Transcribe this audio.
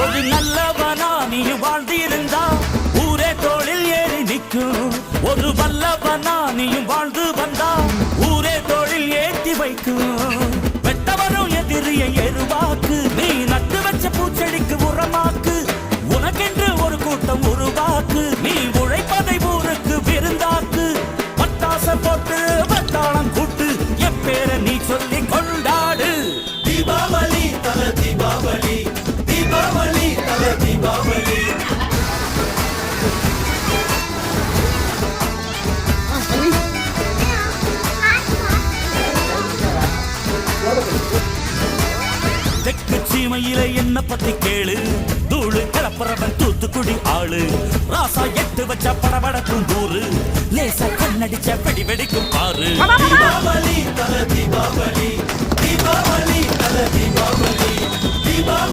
ஒரு நல்லவனா நீ வாழ்ந்திருந்தா ஊரே தோளில் ஏறி நிற்கும். ஒரு வல்லவனா நீயும் வாழ்ந்து வந்தா ஊரே தோளில் ஏற்றி வைக்கும். வெட்டவரும் எதிரியை எருவாக்கு, நீ நட்டு வச்ச பூச்செடிக்கு உரமாக்கு. உனக்கென்று ஒரு கூட்டம் உருவாக்கு, நீ உழைப்பதை ஊருக்கு விருந்தாக்கு. பட்டாச போட்டு வட்டாளம் கூட்டு, எப்பேர நீ சொல்லி கொண்டாடு. தீபாவளி தல தீபாவளி, தீபாவளி தல தீபாவளி. தெற்கு சீமையில என்ன பத்தி கேளு, தூளு கிளப்புறவன் தூத்துக்குடி ஆளு. ராசா எட்டு வச்ச படபடக்கும் தூரு, லேசா கண்ணடிச்ச வெடி வெடிக்கும் பாரு. தீபாவளி தல தீபாவளி, தீபாவளி தல தீபாவளி.